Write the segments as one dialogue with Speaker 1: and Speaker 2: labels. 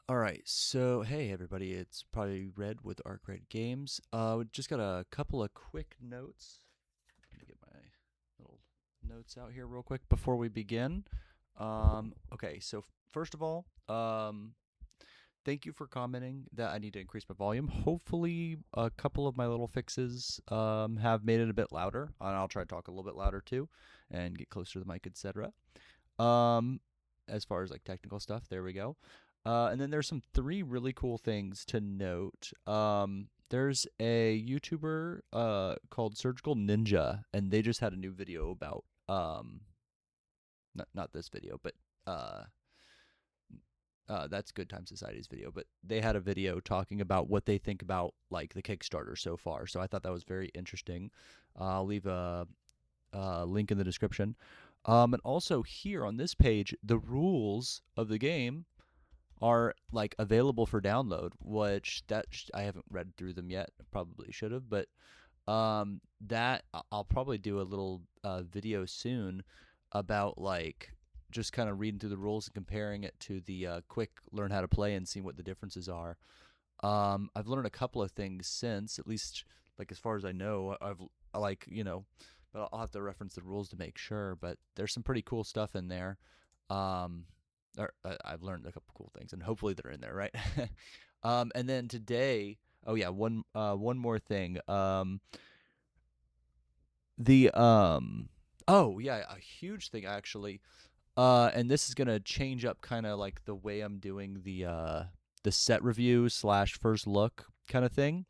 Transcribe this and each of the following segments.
Speaker 1: All right, so hey everybody, it's probably Red with Arc Red Games. We just got a couple of quick notes. Let me get my little notes out here real quick before we begin. Okay, so first of all, thank you for commenting that I need to increase my volume. Hopefully, a couple of my little fixes have made it a bit louder, and I'll try to talk a little bit louder too, and get closer to the mic, etc. Um, as far as like technical stuff, there we go. And then there's some three really cool things to note. There's a YouTuber called Surgical Ninja, and they just had a new video about not this video, but uh that's Good Time Society's video, but they had a video talking about what they think about like the Kickstarter so far. So I thought that was very interesting. I'll leave a link in the description. And also here on this page, the rules of the game are like available for download, which I haven't read through them yet. Probably should have, but that I'll probably do a little video soon about like just kind of reading through the rules and comparing it to the quick learn how to play and seeing what the differences are. I've learned a couple of things since, at least like as far as I know. Like but I'll have to reference the rules to make sure. But there's some pretty cool stuff in there. Um, I've learned a couple cool things, and hopefully they're in there, right? And then today, oh yeah, one more thing. The oh yeah, a huge thing actually. And this is gonna change up kind of like the way I'm doing the set review slash first look kind of thing.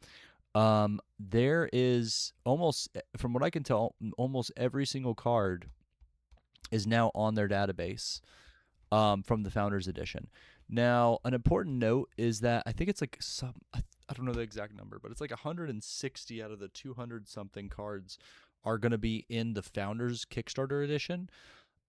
Speaker 1: There is almost, from what I can tell, almost every single card is now on their database from the Founders Edition. Now, an important note is that I think it's like I don't know the exact number, but it's like 160 out of the 200 something cards are going to be in the Founders Kickstarter Edition.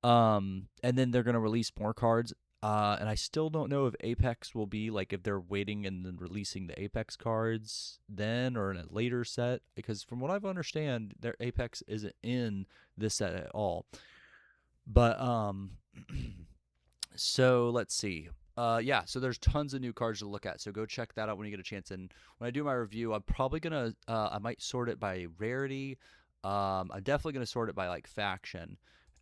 Speaker 1: And then they're going to release more cards. And I still don't know if Apex will be like if they're waiting and then releasing the Apex cards then or in a later set, because from what I've understand, their Apex isn't in this set at all. But so let's see. Yeah, so there's tons of new cards to look at. So go check that out when you get a chance. And when I do my review, I'm probably gonna I might sort it by rarity. I'm definitely gonna sort it by like faction,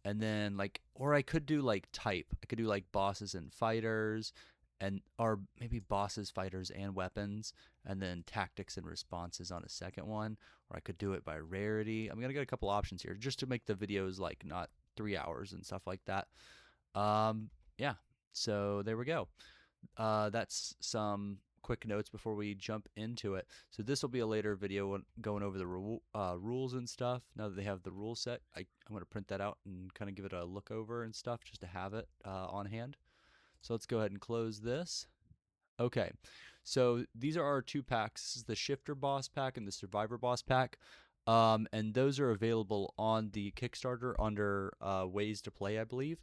Speaker 1: and then like, or I could do like type. I could do like bosses and fighters, and or maybe bosses, fighters, and weapons, and then tactics and responses on a second one. Or I could do it by rarity. I'm gonna get a couple options here just to make the videos like not 3 hours and stuff like that. Yeah, so there we go. That's some quick notes before we jump into it. So this will be a later video going over the rules and stuff. Now that they have the rule set, I'm going to print that out and kind of give it a look over and stuff just to have it on hand. So let's go ahead and close this. Okay, so these are our two packs. This is the Shifter Boss Pack and the Survivor Boss Pack. And those are available on the Kickstarter under Ways to Play, I believe.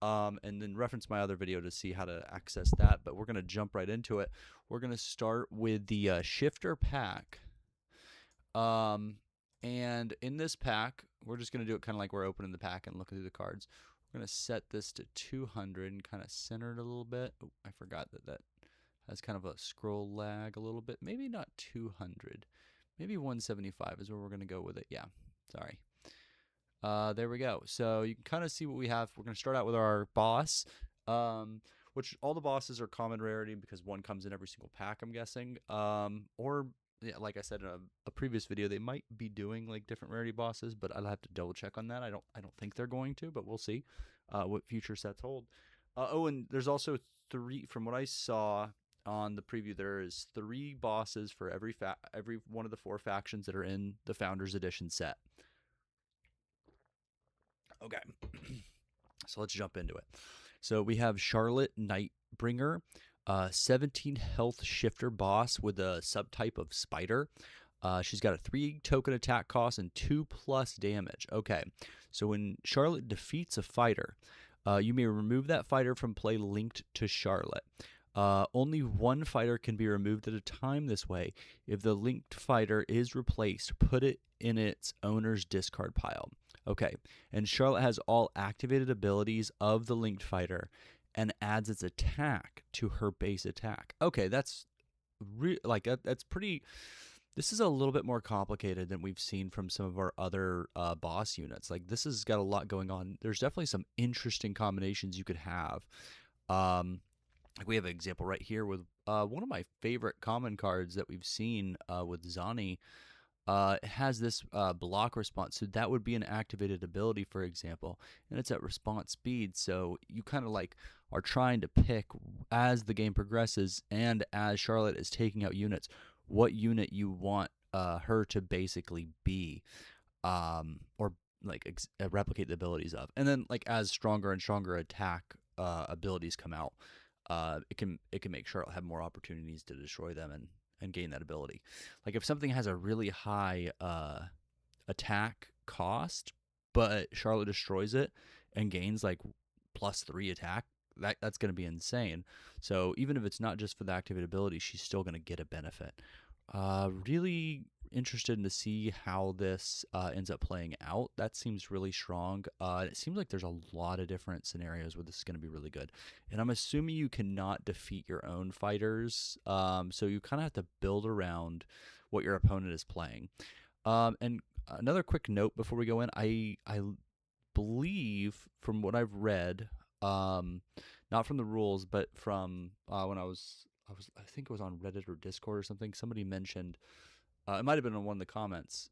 Speaker 1: And then reference my other video to see how to access that. But we're going to jump right into it. We're going to start with the Shifter Pack. And in this pack, we're just going to do it kind of like we're opening the pack and looking through the cards. We're going to set this to 200 and kind of center it a little bit. Oh, I forgot that has kind of a scroll lag a little bit. Maybe not 200. Maybe 175 is where we're going to go with it. Yeah, sorry. There we go. So you can kind of see what we have. We're going to start out with our boss, which all the bosses are common rarity because one comes in every single pack, I'm guessing. Or yeah, like I said in a previous video, they might be doing like different rarity bosses, but I'll have to double check on that. I don't think they're going to, but we'll see what future sets hold. Oh, and there's also three, from what I saw on the preview, there is three bosses for every one of the four factions that are in the Founders Edition set. Okay. So let's jump into it. So we have Charlotte Nightbringer, 17 health shifter boss with a subtype of spider. She's got a 3 token attack cost and 2+ damage. Okay, so when Charlotte defeats a fighter, you may remove that fighter from play linked to Charlotte. Only one fighter can be removed at a time this way. If the linked fighter is replaced, put it in its owner's discard pile. Okay, and Charlotte has all activated abilities of the linked fighter, and adds its attack to her base attack. Okay, that's that's pretty. This is a little bit more complicated than we've seen from some of our other boss units. Like this has got a lot going on. There's definitely some interesting combinations you could have. Um, like we have an example right here with one of my favorite common cards that we've seen with Zani. It has this block response, so that would be an activated ability, for example, and it's at response speed. So you kind of like are trying to pick as the game progresses and as Charlotte is taking out units, what unit you want her to basically be, or like replicate the abilities of, and then like as stronger and stronger attack abilities come out, it can make Charlotte have more opportunities to destroy them and gain that ability. Like if something has a really high attack cost, but Charlotte destroys it and gains like +3 attack, that's going to be insane. So even if it's not just for the activated ability, she's still going to get a benefit. Really interested to see how this ends up playing out. That seems really strong. It seems like there's a lot of different scenarios where this is going to be really good. And I'm assuming you cannot defeat your own fighters, so you kind of have to build around what your opponent is playing. And another quick note before we go in, I believe from what I've read, not from the rules, but from when I think it was on Reddit or Discord or something. Somebody mentioned it might have been in one of the comments.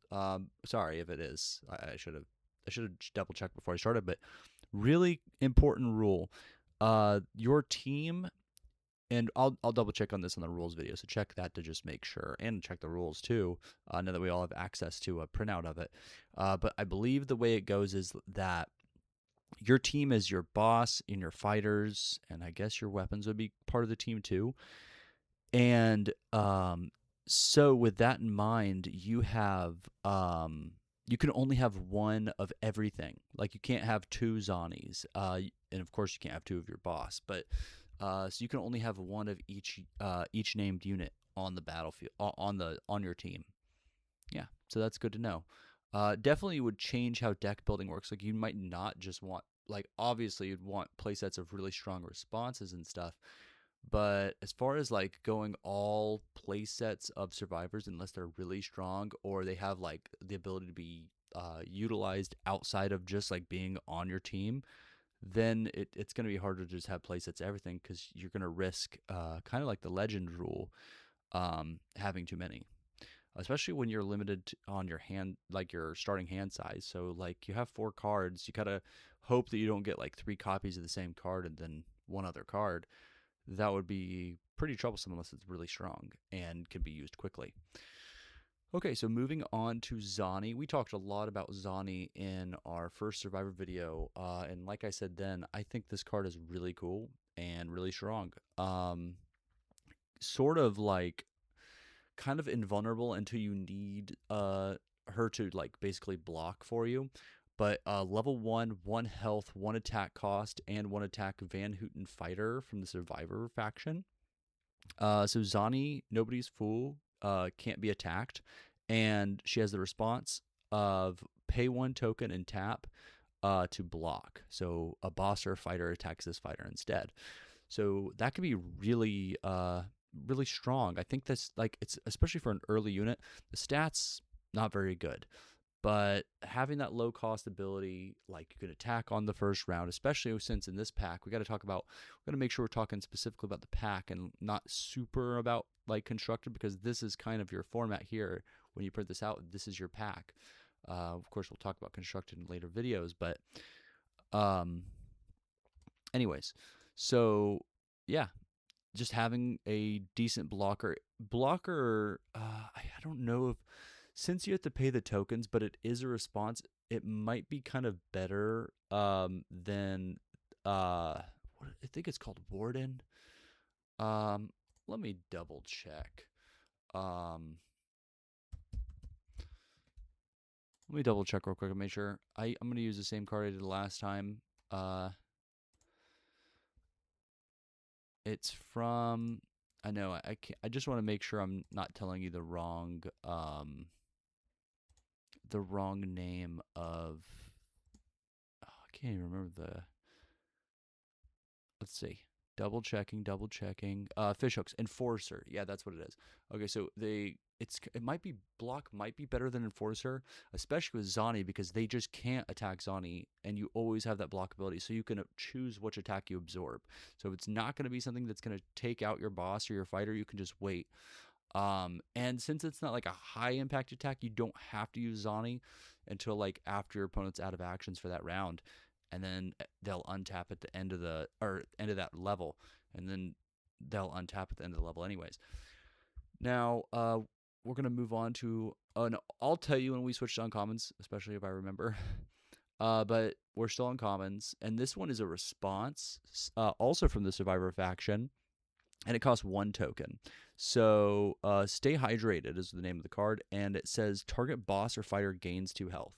Speaker 1: Sorry if it is. I should have double checked before I started. But really important rule: your team, and I'll double check on this on the rules video. So check that to just make sure, and check the rules too. Now that we all have access to a printout of it. But I believe the way it goes is that your team is your boss and your fighters, and I guess your weapons would be part of the team too. And so with that in mind, you can only have one of everything. Like you can't have two Zonies, and of course you can't have two of your boss. But so you can only have one of each named unit on the battlefield on your team. Yeah, so that's good to know. Definitely would change how deck building works. Like you might not just want, like obviously you'd want playsets of really strong responses and stuff, but as far as like going all play sets of survivors, unless they're really strong or they have like the ability to be utilized outside of just like being on your team, then it's going to be harder to just have play sets everything because you're going to risk kind of like the legend rule, having too many. Especially when you're limited on your hand, like your starting hand size. So like you have 4 cards, you gotta hope that you don't get like 3 copies of the same card and then one other card. That would be pretty troublesome unless it's really strong and can be used quickly. Okay, so moving on to Zani. We talked a lot about Zani in our first Survivor video, and like I said then, I think this card is really cool and really strong. Sort of like kind of invulnerable until you need her to like basically block for you. But level 1 health, 1 attack cost, and 1 attack Van Houten fighter from the Survivor faction. So Zani, nobody's fool, can't be attacked, and she has the response of pay 1 token and tap to block. So a boss or a fighter attacks this fighter instead. So that could be really really strong. I think that's like, it's especially for an early unit, the stats not very good. But having that low cost ability, like you can attack on the first round, especially since in this pack, we got to make sure we're talking specifically about the pack and not super about like constructed, because this is kind of your format here. When you print this out, this is your pack. Of course, we'll talk about constructed in later videos, but um, anyways, so yeah, just having a decent blocker. I don't know if, since you have to pay the tokens, but it is a response, it might be kind of better than what, I think it's called Warden. Let me double check. Let me double check real quick and make sure. I'm gonna use the same card I did last time. It's from, I know I can't, I just want to make sure I'm not telling you the wrong name of, oh, I can't even remember let's see. Double checking, double checking. Fish hooks, enforcer. Yeah, that's what it is. Okay, so it might be block might be better than enforcer, especially with Zani because they just can't attack Zani, and you always have that block ability, so you can choose which attack you absorb. So if it's not going to be something that's going to take out your boss or your fighter, you can just wait. And since it's not like a high impact attack, you don't have to use Zani until like after your opponent's out of actions for that round, and then they'll untap at the end of that level, and then they'll untap at the end of the level anyways. Now, we're gonna move on to. Oh no, I'll tell you when we switch to uncommons, especially if I remember. But we're still on commons, and this one is a response, also from the Survivor faction, and it costs 1 token. So Stay Hydrated is the name of the card, and it says target boss or fighter gains 2 health.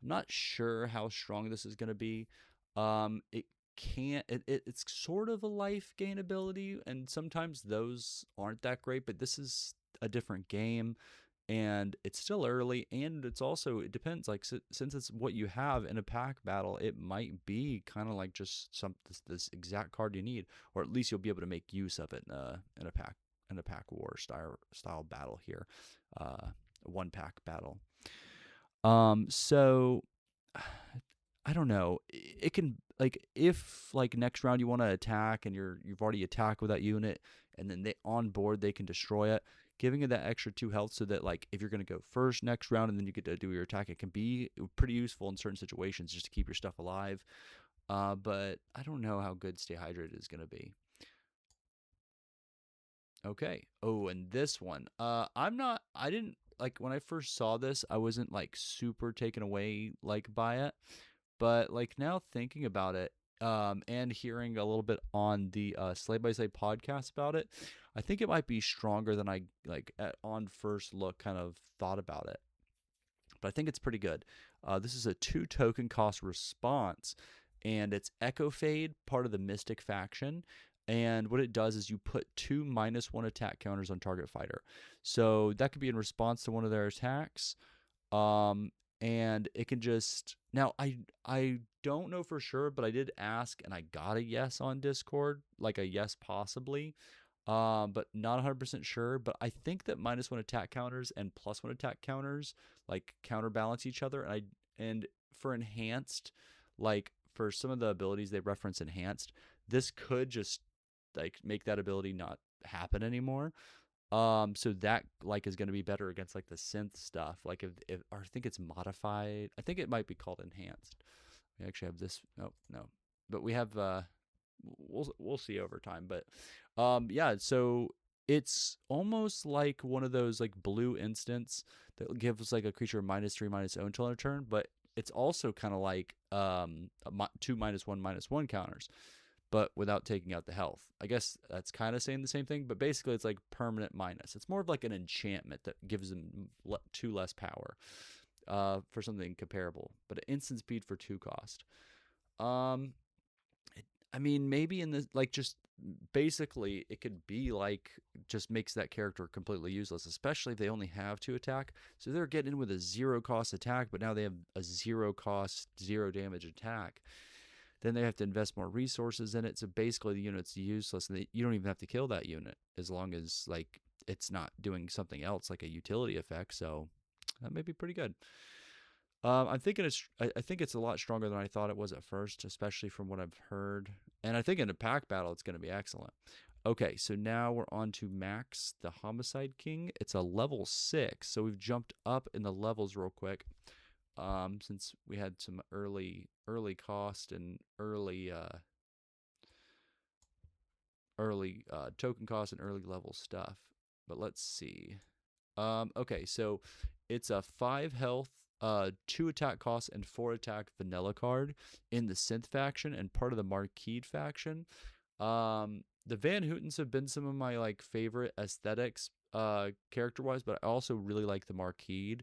Speaker 1: I'm not sure how strong this is going to be. It can't. It's sort of a life gain ability, and sometimes those aren't that great. But this is a different game, and it's still early, and it's also it depends. Like since it's what you have in a pack battle, it might be kind of like just this exact card you need, or at least you'll be able to make use of it in a pack war style battle here, one pack battle. So I don't know. It can like if like next round you want to attack and you've already attacked with that unit, and then they on board they can destroy it. Giving it that extra 2 health so that like if you're gonna go first next round and then you get to do your attack, it can be pretty useful in certain situations just to keep your stuff alive. But I don't know how good Stay Hydrated is gonna be. Okay. Oh, and this one. I didn't like when I first saw this, I wasn't like super taken away like by it. But like now thinking about it, and hearing a little bit on the Slay by Slay podcast about it, I think it might be stronger than I like on first look kind of thought about it. But I think it's pretty good. This is a 2 token cost response, and it's Echo Fade, part of the Mystic faction. And what it does is you put 2 -1 attack counters on target fighter. So that could be in response to one of their attacks. Um, and it can just now I don't know for sure, but I did ask and I got a yes on Discord, like a yes possibly. But not 100% sure. But I think that -1 attack counters and +1 attack counters like counterbalance each other. And for enhanced, like for some of the abilities they reference enhanced, this could just like make that ability not happen anymore. So that like is going to be better against like the synth stuff. Like if or I think it's modified. I think it might be called enhanced. We actually have this. Oh no, but we have we'll see over time. But yeah, so it's almost like one of those like blue instants that gives like a creature -3/-0 until end of turn, but it's also kind of like 2 -1/-1 counters, but without taking out the health. I guess that's kind of saying the same thing, but basically it's like permanent minus. It's more of like an enchantment that gives them 2 less power for something comparable, but an instant speed for 2 cost. Um, I mean, maybe in this, like, just basically, it could be like just makes that character completely useless, especially if they only have 2 attack. So they're getting in with a 0 cost attack, but now they have a 0 cost, 0 damage attack. Then they have to invest more resources in it. So basically, the unit's useless, and you don't even have to kill that unit as long as like it's not doing something else like a utility effect. So that may be pretty good. I'm thinking I think it's a lot stronger than I thought it was at first, especially from what I've heard. And I think in a pack battle, it's going to be excellent. Okay, so now we're on to Max, the Homicide King. It's a level 6, so we've jumped up in the levels real quick. Since we had some early cost and early token cost and early level stuff. But let's see. Okay, so it's a 5 health, 2 attack cost, and 4 attack vanilla card in the Synth faction and part of the Marquis faction. The Van Hootens have been some of my like favorite aesthetics, character wise, but I also really like the Marquis.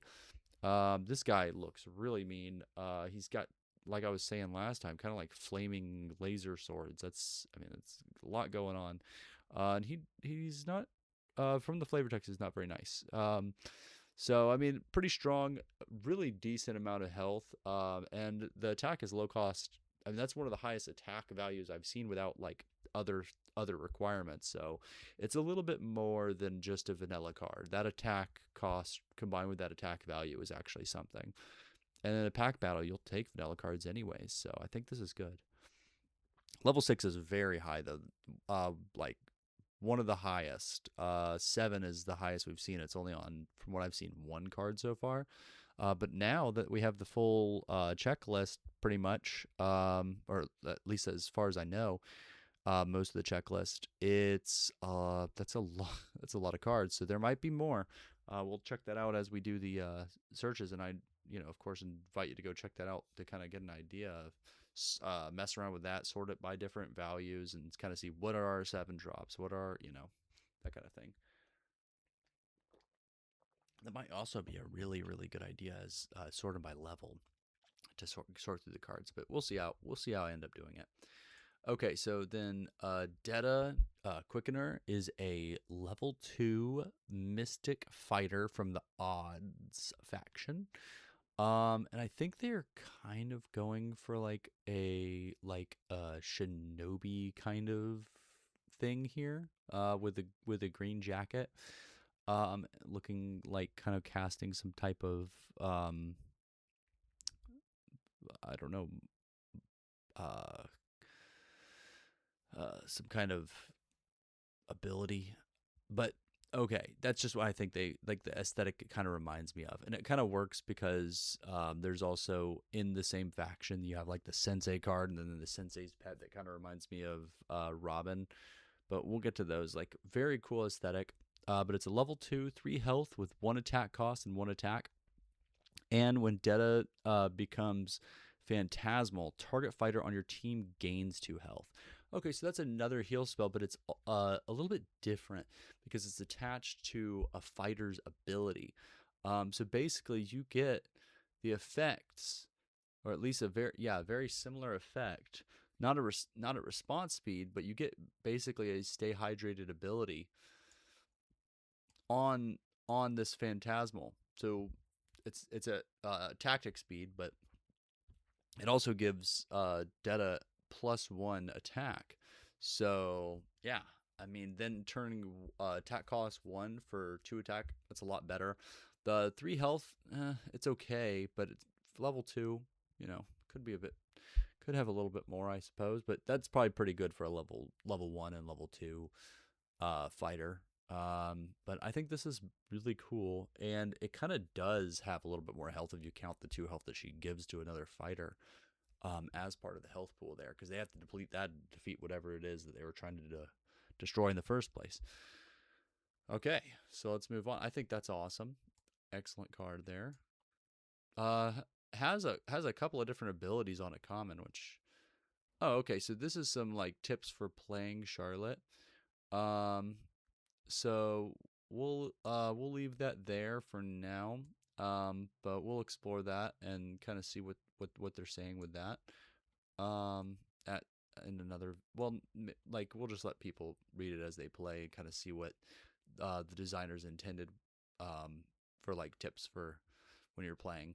Speaker 1: This guy looks really mean. He's got, like I was saying last time, kind of like flaming laser swords. It's a lot going on. And he's not from the flavor text is not very nice. So I mean, pretty strong, really decent amount of health. And the attack is low cost. I mean, that's one of the highest attack values I've seen without like other other requirements. So it's a little bit more than just a vanilla card. That attack cost combined with that attack value is actually something. And in a pack battle, you'll take vanilla cards anyways. So I think this is good. Level 6 is very high though. Like one of the highest. 7 is the highest we've seen. It's only on, from what I've seen, one card so far. But now that we have the full checklist, pretty much, or at least as far as I know, most of the checklist, it's that's a lot. That's a lot of cards. So there might be more. We'll check that out as we do the searches, and I, of course, invite you to go check that out to kind of get an idea of. Mess around with that, sort it by different values, and kind of see what are our 7 drops, what are, that kind of thing. That might also be a really, really good idea, as sorted by level to sort through the cards. But we'll see how I end up doing it. Okay, so then Detta Quickener is a level 2 Mystic Fighter from the Odds faction. And I think they're kind of going for like a shinobi kind of thing here, with a green jacket. Looking like kind of casting some type of I don't know, uh, some kind of ability, but okay, that's just what I think they like. The aesthetic it kind of reminds me of, and it kind of works because there's also in the same faction you have like the sensei card, and then the sensei's pet that kind of reminds me of Robin. But we'll get to those. Like very cool aesthetic. But it's a level 2, 3 health with 1 attack cost and 1 attack. And when Detta becomes phantasmal, target fighter on your team gains 2 health. Okay, so that's another heal spell, but it's a little bit different because it's attached to a fighter's ability. So basically, you get the effects, or at least a very similar effect. Not a response speed, but you get basically a stay hydrated ability on this phantasmal. So it's a tactic speed, but it also gives Detta +1 attack. So yeah, I mean, then turning attack cost 1 for 2 attack, that's a lot better. The 3 health, it's okay, but it's level 2. Could have a little bit more, I suppose, but that's probably pretty good for a level 1 and level 2 fighter. But I think this is really cool, and it kind of does have a little bit more health if you count the 2 health that she gives to another fighter as part of the health pool there, because they have to deplete that to defeat whatever it is that they were trying to destroy in the first place. Okay, so let's move on. I think that's awesome. Excellent card there. Has a couple of different abilities on a common, which, oh, okay, so this is some like tips for playing Charlotte. So we'll leave that there for now. But we'll explore that and kind of see what they're saying with that. At in another, well, like we'll just let people read it as they play and kind of see what the designers intended for like tips for when you're playing.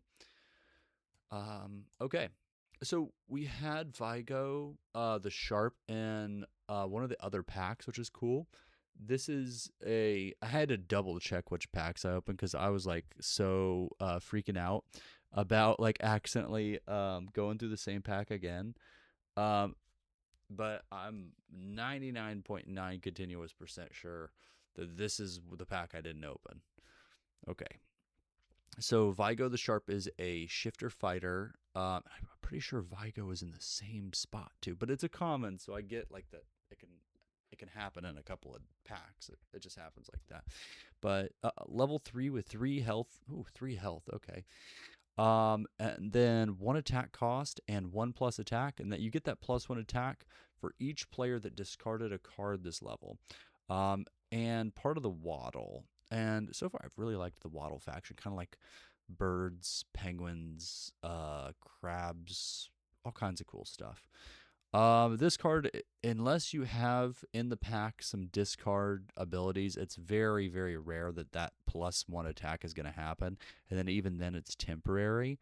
Speaker 1: Okay. So we had Vigo, the Sharp, and one of the other packs, which is cool. This is I had to double check which packs I opened because I was like so freaking out about like accidentally going through the same pack again. But I'm 99.9 continuous percent sure that this is the pack I didn't open. Okay. So Vigo the Sharp is a shifter fighter. I'm pretty sure Vigo is in the same spot too, but it's a common, so I get like that it can happen in a couple of packs. It just happens like that. But level 3 with 3 health. Ooh, 3 health. Okay. And then 1 attack cost and 1 plus attack, and that you get that +1 attack for each player that discarded a card this level. And part of the Waddle. And so far, I've really liked the Waddle faction, kind of like birds, penguins, crabs, all kinds of cool stuff. This card, unless you have in the pack some discard abilities, it's very, very rare that +1 attack is going to happen. And then even then, it's temporary.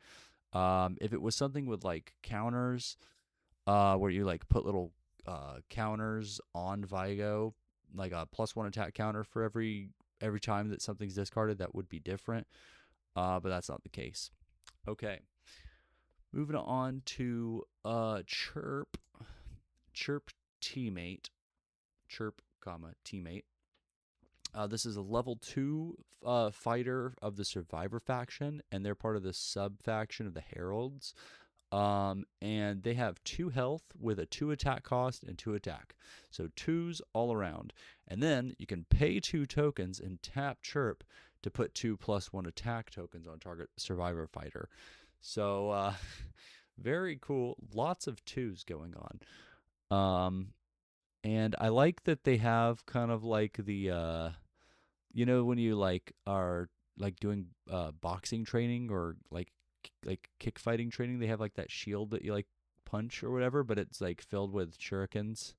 Speaker 1: If it was something with like counters, where you like put little counters on Vigo, like a +1 attack counter for every time that something's discarded. That would be different, but that's not the case. Okay, moving on to Chirp. Chirp teammate. Chirp, comma teammate. This is a level 2 fighter of the Survivor faction, and they're part of the sub faction of the Heralds. And they have 2 health with a 2 attack cost and 2 attack. So 2s all around. And then you can pay 2 tokens and tap Chirp to put 2 +1 attack tokens on target Survivor fighter. So very cool. Lots of 2s going on. And I like that they have kind of like the when you like are like doing boxing training or like kick fighting training, they have like that shield that you like punch or whatever, but it's like filled with shurikens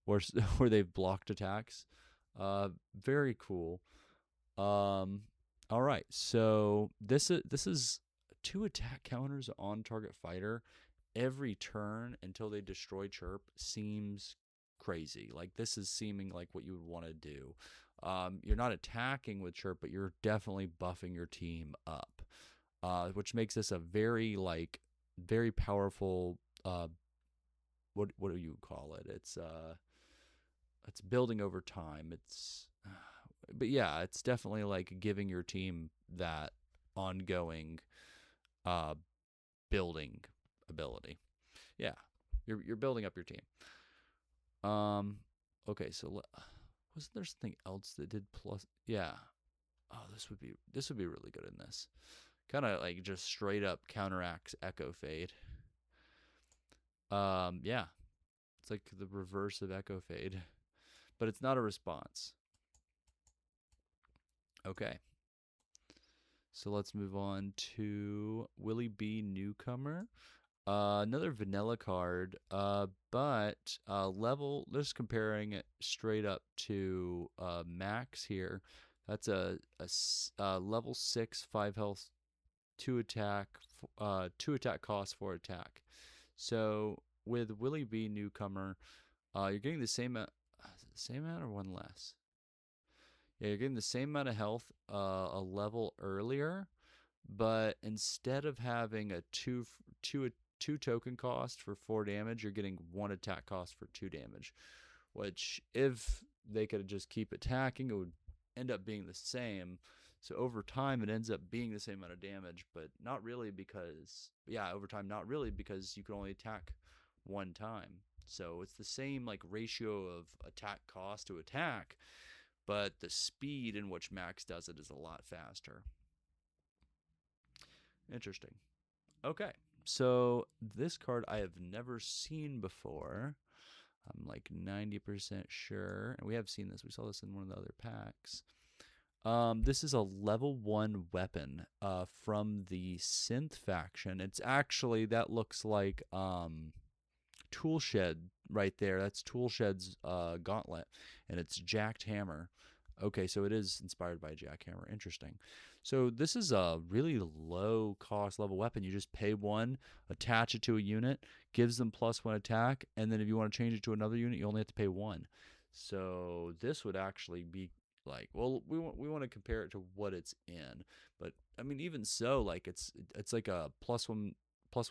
Speaker 1: or where they've blocked attacks. Very cool. All right, so this is 2 attack counters on target fighter every turn until they destroy Chirp seems crazy. Like, this is seeming like what you would want to do. You're not attacking with Chirp, but you're definitely buffing your team up, which makes this a very powerful. What do you call it? It's building over time. But yeah, it's definitely like giving your team that ongoing building ability. Yeah, you're building up your team. Okay, so wasn't there something else that did plus? Yeah. Oh, this would be really good in this. Kind of like just straight up counteracts Echo Fade. Yeah. It's like the reverse of Echo Fade, but it's not a response. Okay. So let's move on to Willie B. Newcomer. Another vanilla card, but level, just comparing it straight up to Max here. That's a level 6, 5 health, 2 attack, 2 attack cost, 4 attack. So with Willie B. Newcomer, you're getting the same amount or one less? Yeah, you're getting the same amount of health a level earlier, but instead of having a two token cost for 4 damage, you're getting 1 attack cost for 2 damage. Which, if they could just keep attacking, it would end up being the same. So over time, it ends up being the same amount of damage, but not really because over time, not really because you can only attack 1 time. So it's the same like ratio of attack cost to attack, but the speed in which Max does it is a lot faster. Interesting. Okay, so this card I have never seen before. I'm like 90% sure. And we have seen this. We saw this in one of the other packs. This is a level 1 weapon from the Synth faction. It's actually, that looks like Toolshed right there. That's Toolshed's gauntlet, and it's Jacked Hammer. Okay, so it is inspired by Jackhammer. Interesting. So this is a really low cost level weapon. You just pay 1, attach it to a unit, gives them +1 attack, and then if you want to change it to another unit, you only have to pay 1. So this would actually be like, well, we want to compare it to what it's in, but I mean, even so, like it's like a +1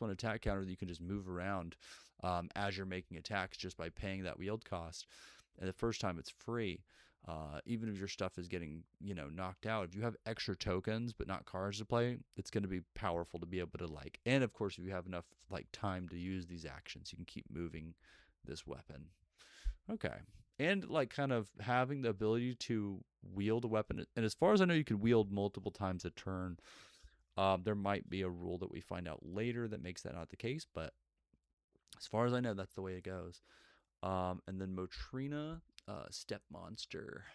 Speaker 1: attack counter that you can just move around as you're making attacks just by paying that wield cost. And the first time it's free. Even if your stuff is getting, knocked out, if you have extra tokens but not cards to play, it's going to be powerful to be able to and of course, if you have enough time to use these actions, you can keep moving this weapon. Okay. And kind of having the ability to wield a weapon, and as far as I know, you can wield multiple times a turn. There might be a rule that we find out later that makes that not the case, but as far as I know, that's the way it goes. And then Motrina, Step Monster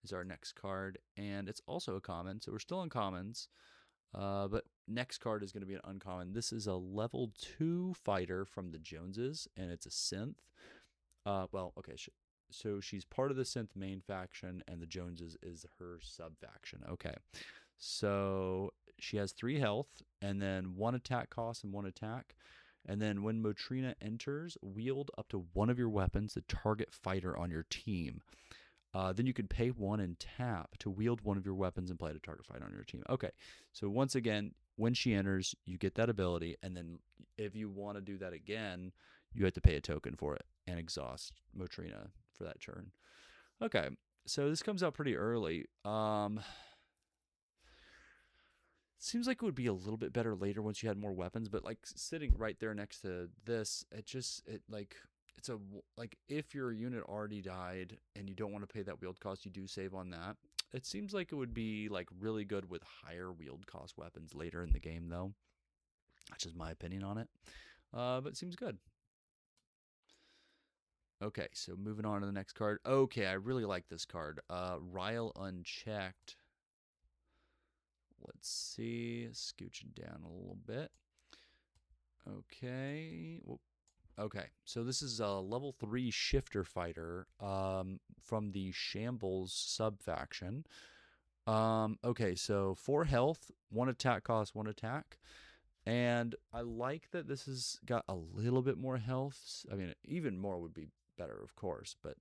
Speaker 1: is our next card, and it's also a common, so we're still in commons, but next card is going to be an uncommon. This is a level 2 fighter from the Joneses, and it's a synth. So she's part of the synth main faction, and the Joneses is her sub faction. Okay, so she has 3 health, and then 1 attack cost and 1 attack. And then when Motrina enters, wield up to one of your weapons to target fighter on your team. Then you can pay 1 and tap to wield one of your weapons and play to target fighter on your team. Okay, so once again, when she enters, you get that ability, and then if you want to do that again, you have to pay a token for it and exhaust Motrina for that turn. Okay, so this comes out pretty early. Seems like it would be a little bit better later once you had more weapons, but like sitting right there next to this, it's a like if your unit already died and you don't want to pay that wield cost, you do save on that. It seems like it would be like really good with higher wield cost weapons later in the game, though. That's just my opinion on it. But it seems good. Okay, so moving on to the next card. Okay, I really like this card. Ryle Unchecked. Let's see. Scooching down a little bit. Okay. Whoop. Okay, so this is a level 3 shifter fighter from the Shambles sub faction. Okay, so 4 health, 1 attack cost, 1 attack. And I like that this has got a little bit more health. I mean, even more would be better, of course, but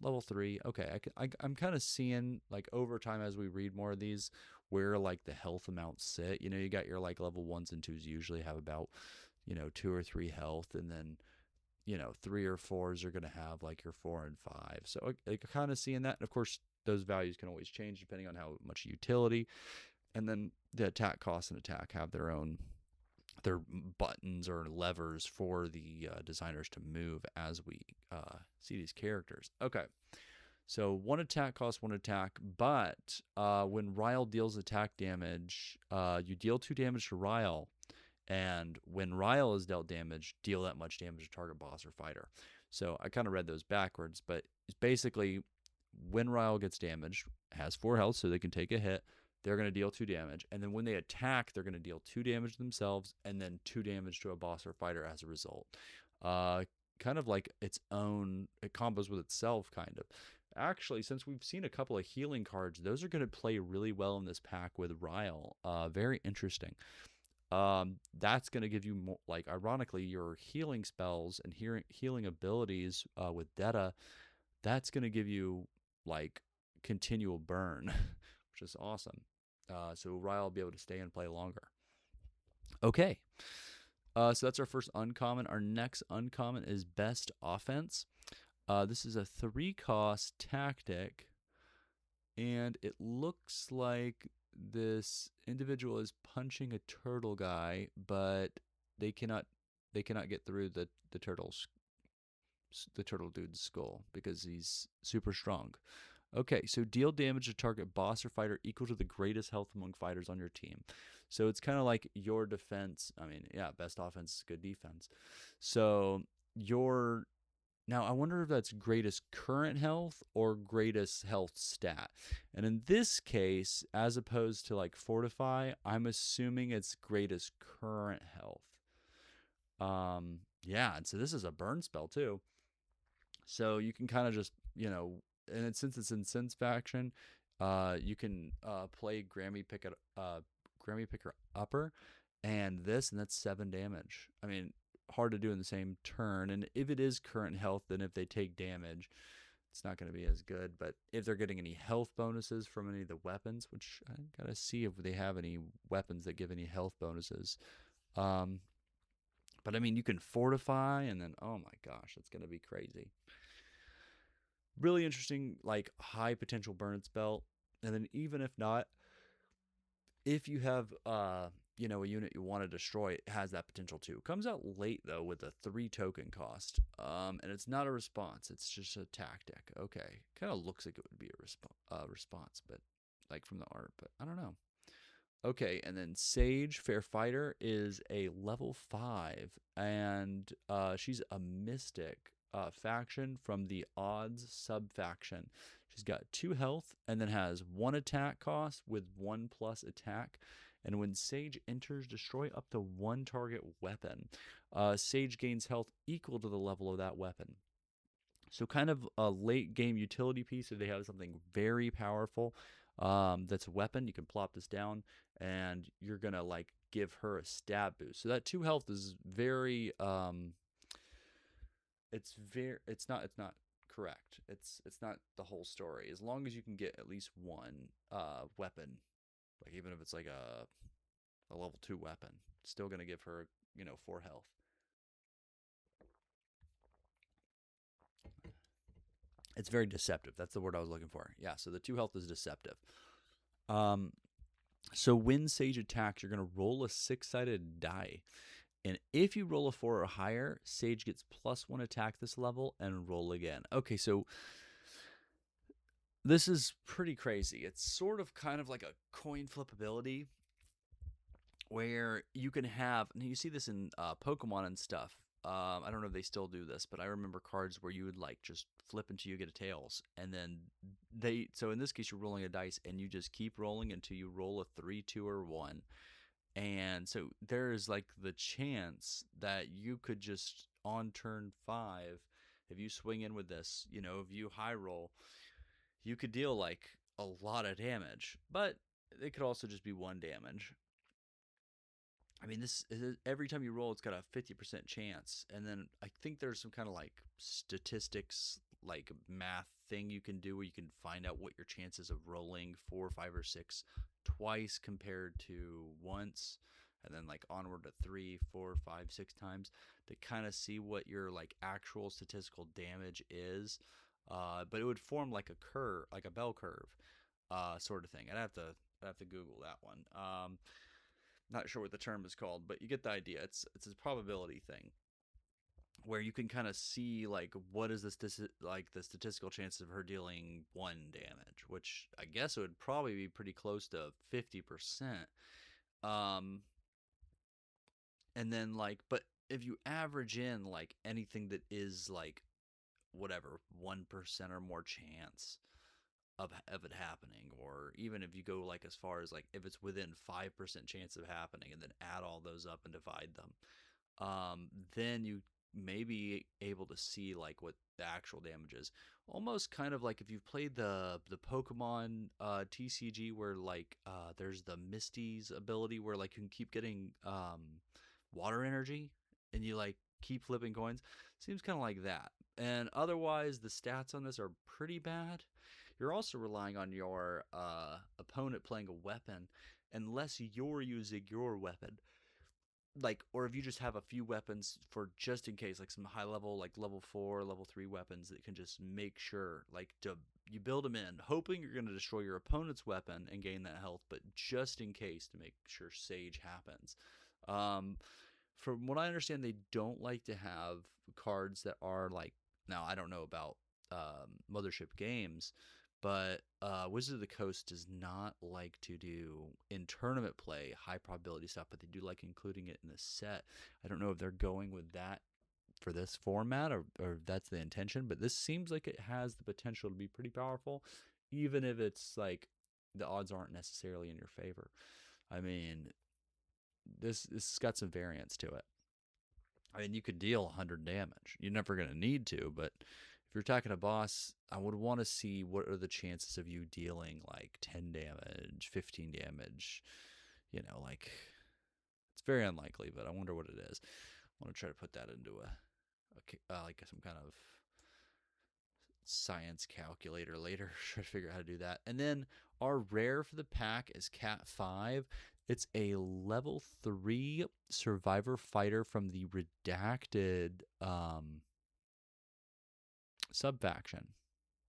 Speaker 1: level 3. Okay, I'm kind of seeing like over time as we read more of these where like the health amounts sit. You got your like level 1s and 2s usually have about 2 or 3 health, and then 3 or 4s are going to have like your 4 and 5. So like kind of seeing that. And of course, those values can always change depending on how much utility. And then the attack cost and attack have their buttons or levers for the designers to move as we see these characters. Okay, so 1 attack costs 1 attack, but when Ryle deals attack damage, you deal 2 damage to Ryle, and when Ryle is dealt damage, deal that much damage to target boss or fighter. So I kind of read those backwards, but it's basically when Ryle gets damaged, has 4 health, so they can take a hit. They're going to deal 2 damage. And then when they attack, they're going to deal 2 damage themselves and then 2 damage to a boss or fighter as a result. Kind of like its own, it combos with itself, kind of. Actually, since we've seen a couple of healing cards, those are going to play really well in this pack with Ryle. Very interesting. That's going to give you more, like, ironically, your healing spells and healing abilities with Deta. That's going to give you, like, continual burn, which is awesome. So Ryle will be able to stay and play longer. Okay. So that's our first uncommon. Our next uncommon is Best Offense. This is a 3-cost tactic, and it looks like this individual is punching a turtle guy, but they cannot get through the turtle dude's skull because he's super strong. Okay, so deal damage to target boss or fighter equal to the greatest health among fighters on your team. So it's kind of like your defense. I mean, yeah, best offense is good defense. So now I wonder if that's greatest current health or greatest health stat. And in this case, as opposed to like fortify, I'm assuming it's greatest current health. Yeah, and so this is a burn spell too. So you can kind of just, and since it's in Sense faction, you can play Grammy Picker Upper, and that's 7 damage. I mean, hard to do in the same turn. And if it is current health, then if they take damage, it's not going to be as good. But if they're getting any health bonuses from any of the weapons, which I gotta see if they have any weapons that give any health bonuses. But I mean, you can fortify, and then oh my gosh, it's going to be crazy. Really interesting, like high potential burn spell. And then even if not, if you have a unit you want to destroy, it has that potential too. Comes out late though with a 3 token cost. And it's not a response, it's just a tactic. Okay. Kind of looks like it would be a response, but like from the art, but I don't know. Okay, and then Sage Fair Fighter is a level 5, and she's a mystic faction from the Odds sub faction. She's got 2 health and then has 1 attack cost with 1+ attack. And when Sage enters, destroy up to 1 target weapon. Sage gains health equal to the level of that weapon. So kind of a late game utility piece if they have something very powerful that's a weapon. You can plop this down and you're going to like give her a stab boost. So that 2 health is very it's not correct. It's not the whole story. As long as you can get at least one weapon, like even if it's like a level 2 weapon, still going to give her, 4 health. It's very deceptive. That's the word I was looking for. Yeah, so the 2 health is deceptive. Um so when Sage attacks, you're going to roll a 6-sided die. And if you roll a 4 or higher, Sage gets +1 attack this level and roll again. Okay, so this is pretty crazy. It's sort of kind of like a coin flip ability where you can have, and you see this in Pokemon and stuff. I don't know if they still do this, but I remember cards where you would like just flip until you get a tails, and then so in this case, you're rolling a dice and you just keep rolling until you roll a 3, 2, or 1. And so there's like the chance that you could just on turn 5, if you swing in with this, if you high roll, you could deal like a lot of damage, but it could also just be 1 damage. I mean, this is, every time you roll, it's got a 50% chance. And then I think there's some kind of like statistics, like math thing you can do where you can find out what your chances of rolling 4, 5, or 6 twice compared to once, and then like onward to 3, 4, 5, 6 times to kind of see what your like actual statistical damage is. But it would form like a curve, like a bell curve, sort of thing. I'd have to Google that one. Not sure what the term is called, but you get the idea. It's a probability thing where you can kind of see like what is like the statistical chance of her dealing 1 damage, which I guess it would probably be pretty close to 50%. And then like, but if you average in like anything that is like whatever 1% or more chance of it happening, or even if you go like as far as like if it's within 5% chance of happening and then add all those up and divide them, then you may be able to see like what the actual damage is. Almost kind of like if you've played the Pokemon TCG, where like there's the Misty's ability where like you can keep getting water energy and you like keep flipping coins. Seems kind of like that. And otherwise, the stats on this are pretty bad. You're also relying on your opponent playing a weapon, unless you're using your weapon. Like, or if you just have a few weapons for just in case, like some high level, like level 4, level 3 weapons that can just make sure, like, you build them in, hoping you're going to destroy your opponent's weapon and gain that health, but just in case to make sure Sage happens. Um, from what I understand, they don't like to have cards that are like, now I don't know about Mothership Games, but Wizard of the Coast does not like to do in tournament play high probability stuff, but they do like including it in the set. I don't know if they're going with that for this format, or that's the intention, but this seems like it has the potential to be pretty powerful, even if it's like the odds aren't necessarily in your favor. I mean, this has got some variance to it. I mean, you could deal 100 damage. You're never going to need to, but if you're attacking a boss, I would want to see what are the chances of you dealing like 10 damage, 15 damage. Like, it's very unlikely, but I wonder what it is. I want to try to put that into like some kind of science calculator later. Try to figure out how to do that. And then our rare for the pack is Cat 5. It's a level 3 survivor fighter from the redacted sub faction,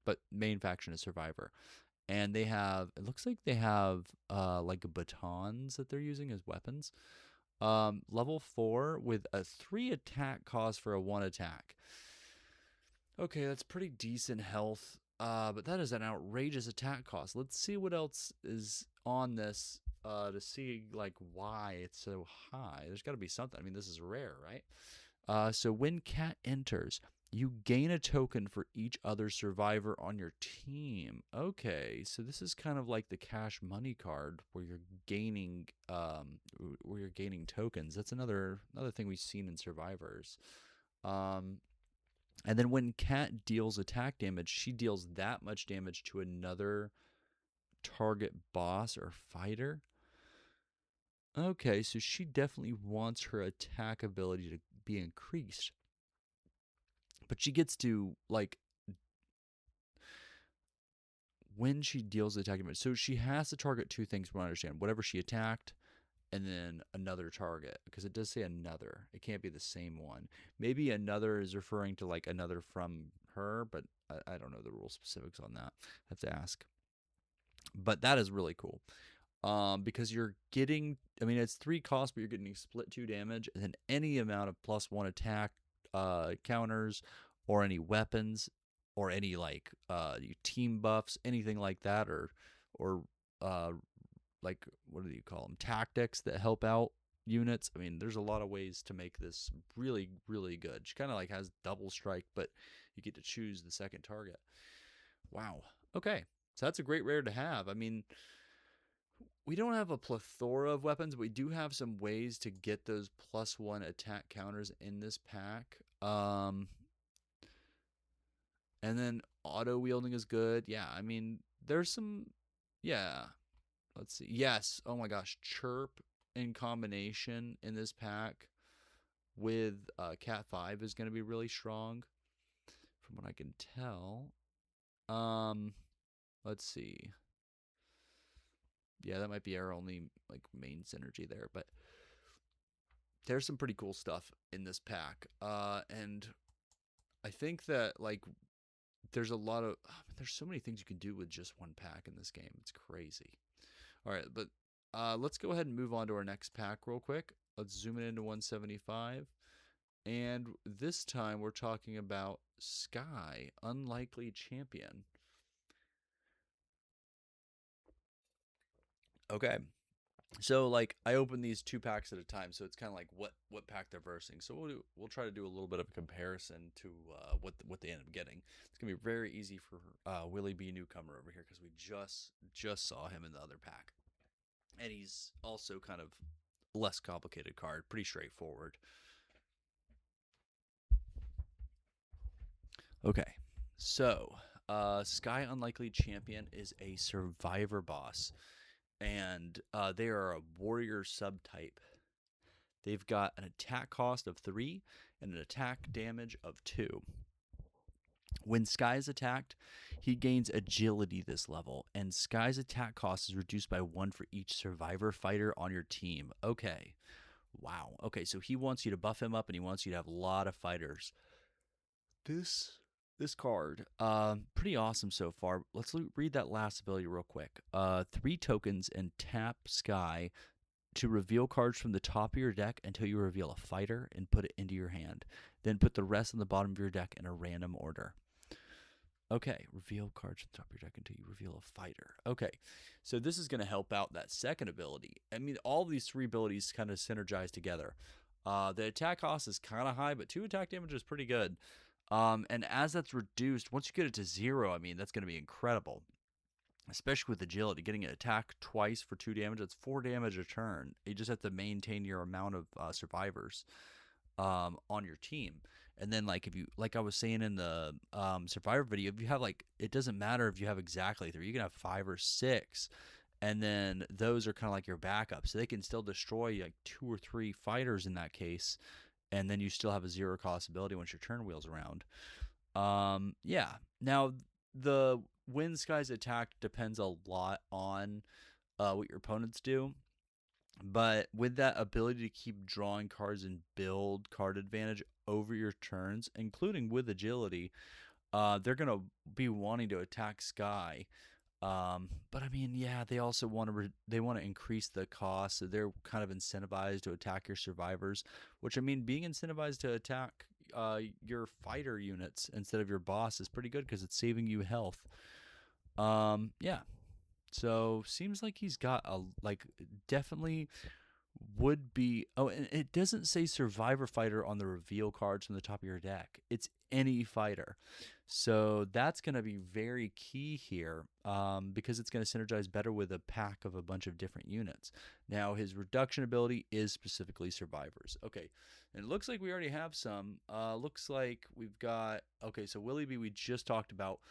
Speaker 1: but main faction is survivor. And they have, it looks like they have like batons that they're using as weapons. Level 4 with a 3 attack cost for a 1 attack. Okay, that's pretty decent health, but that is an outrageous attack cost. Let's see what else is on this to see like why it's so high. There's got to be something. I mean, this is rare, right? So when Cat enters, you gain a token for each other survivor on your team. Okay, so this is kind of like the cash money card where you're gaining tokens. That's another thing we've seen in survivors. And then when Cat deals attack damage, she deals that much damage to another target boss or fighter. Okay, so she definitely wants her attack ability to be increased. But she gets to, like, when she deals the attack damage. So she has to target two things from what I understand. Whatever she attacked, and then another target. Because it does say another. It can't be the same one. Maybe another is referring to, like, another from her, but I don't know the rule specifics on that. I have to ask. But that is really cool. Because you're getting, I mean, it's 3 costs, but you're getting split 2 damage, and then any amount of +1 attack counters, or any weapons, or any like team buffs, anything like that, or uh, like, what do you call them? Tactics that help out units. I mean, there's a lot of ways to make this really, really good. She kind of like has double strike, but you get to choose the second target. Wow. Okay. So that's a great rare to have. I mean, we don't have a plethora of weapons, but we do have some ways to get those +1 attack counters in this pack. And then auto wielding is good. Yeah, I mean, there's some. Yeah, let's see. Yes. Oh my gosh, chirp in combination in this pack with Cat 5 is going to be really strong, from what I can tell. Um, let's see. Yeah, that might be our only like main synergy there, but there's some pretty cool stuff in this pack. And I think that, like, there's a lot of there's so many things you can do with just one pack in this game. It's crazy. All right, but let's go ahead and move on to our next pack real quick. Let's zoom it into 175. And this time we're talking about Sky, Unlikely Champion. Okay. So, like, I open these 2 packs at a time, so it's kind of like what pack they're versing. So we'll try to do a little bit of a comparison to what they end up getting. It's gonna be very easy for Willie B newcomer over here, because we just saw him in the other pack, and he's also kind of less complicated card, pretty straightforward. Okay, so Sky Unlikely Champion is a survivor boss, and they are a warrior subtype. They've got an attack cost of 3 and an attack damage of 2. When Sky is attacked, he gains agility this level, and Sky's attack cost is reduced by 1 for each survivor fighter on your team. Okay. Wow. Okay, so he wants you to buff him up, and he wants you to have a lot of fighters. This card, pretty awesome so far. Let's read that last ability real quick. 3 tokens and tap Sky to reveal cards from the top of your deck until you reveal a fighter and put it into your hand. Then put the rest on the bottom of your deck in a random order. Okay, reveal cards from the top of your deck until you reveal a fighter. Okay, so this is going to help out that second ability. I mean, all these 3 abilities kind of synergize together. The attack cost is kind of high, but 2 attack damage is pretty good. And as that's reduced, once you get it to 0, I mean, that's going to be incredible. Especially with agility, getting an attack twice for 2 damage, that's 4 damage a turn. You just have to maintain your amount of survivors on your team. And then, like, if you, like I was saying in the survivor video, if you have, like, it doesn't matter if you have exactly 3, you can have 5 or 6, and then those are kind of like your backup, so they can still destroy like 2 or 3 fighters in that case, and then you still have a 0 cost ability once your turn wheels around. Yeah. Now, the when Sky's attack depends a lot on what your opponents do. But with that ability to keep drawing cards and build card advantage over your turns, including with agility, they're going to be wanting to attack Sky. But I mean, yeah, they also want to they want to increase the cost, so they're kind of incentivized to attack your survivors. Which, I mean, being incentivized to attack your fighter units instead of your boss is pretty good because it's saving you health. Yeah. So seems like he's got a, like, definitely would be. Oh, and it doesn't say survivor fighter on the reveal cards from the top of your deck. It's any fighter. So that's going to be very key here, because it's going to synergize better with a pack of a bunch of different units. Now, his reduction ability is specifically survivors. Okay, and it looks like we already have some. Looks like we've got, okay, so Willie B we just talked about.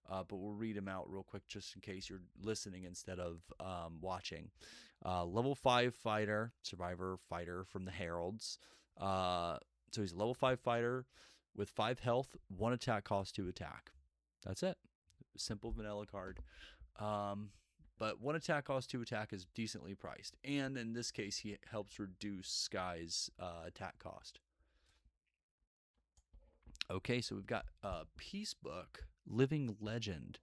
Speaker 1: but we'll read them out real quick just in case you're listening instead of watching. Level 5 fighter, survivor fighter from the Heralds. So he's a level 5 fighter with 5 health, 1 attack cost, 2 attack. That's it. Simple vanilla card. But 1 attack cost, 2 attack is decently priced. And in this case, he helps reduce Sky's attack cost. Okay, so we've got Peacebook, Living Legend.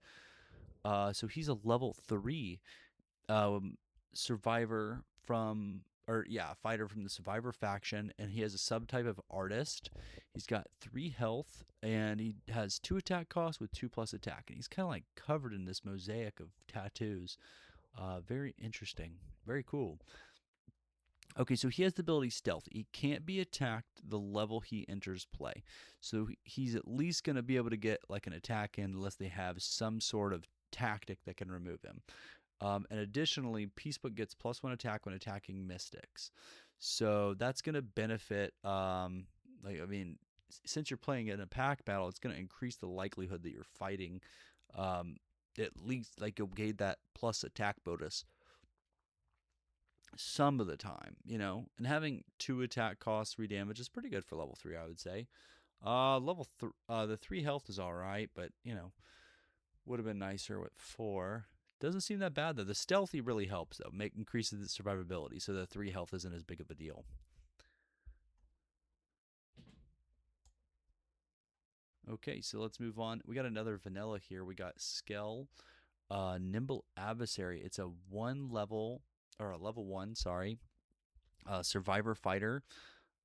Speaker 1: So he's a level 3 survivor from, fighter from the survivor faction, and he has a subtype of artist. He's got 3 health, and he has 2 attack costs with 2+ attack, and he's kind of like covered in this mosaic of tattoos. Very interesting, very cool. Okay, so he has the ability Stealth. He can't be attacked the level he enters play. So he's at least going to be able to get like an attack in unless they have some sort of tactic that can remove him. And additionally, Peacebook gets +1 attack when attacking Mystics. So that's going to benefit, since you're playing in a pack battle, it's going to increase the likelihood that you're fighting, at least like you'll gain that plus attack bonus some of the time, and having 2 attack costs, 3 damage is pretty good for level 3, I would say. The 3 health is all right, but would have been nicer with 4. Doesn't seem that bad though. The stealthy really helps though, increases the survivability, so the 3 health isn't as big of a deal. Okay, so let's move on. We got another vanilla here. We got Skell, Nimble Adversary. It's a level 1, survivor fighter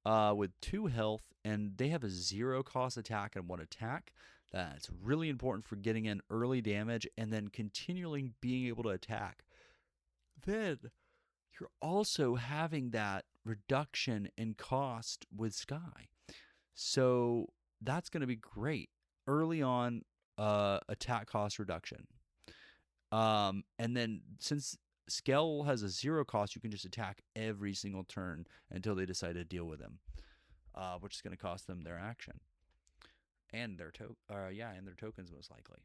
Speaker 1: with 2 health, and they have a 0 cost attack and 1 attack. That's really important for getting in early damage and then continually being able to attack. Then you're also having that reduction in cost with Sky. So that's going to be great. Early on, attack cost reduction. And then since Skell has a 0 cost, you can just attack every single turn until they decide to deal with him, which is going to cost them their action and their tokens most likely.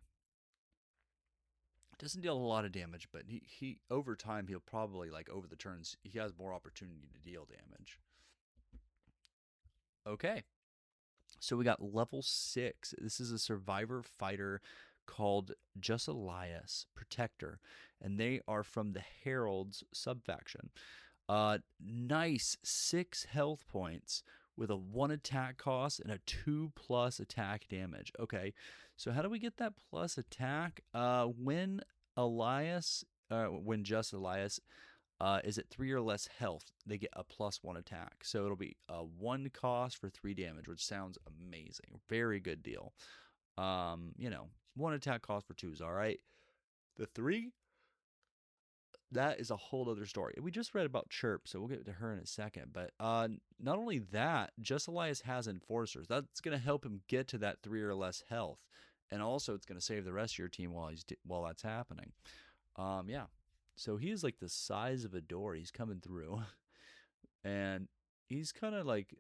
Speaker 1: Doesn't deal a lot of damage, but he over time he'll probably, like, over the turns, he has more opportunity to deal damage. Okay, so we got level 6. This is a survivor fighter called Just Elias Protector, and they are from the Heralds subfaction. Nice 6 health points with a 1 attack cost and a 2+ attack damage. Okay, so how do we get that plus attack? When Just Elias is at 3 or less health, they get a +1 attack. So it'll be a 1 cost for 3 damage, which sounds amazing. Very good deal. 1 attack cost for 2 is all right. The 3, that is a whole other story. We just read about Chirp, so we'll get to her in a second. But not only that, Just Elias has Enforcers. That's going to help him get to that 3 or less health. And also, it's going to save the rest of your team while that's happening. So he is like the size of a door. He's coming through. And he's kind of like,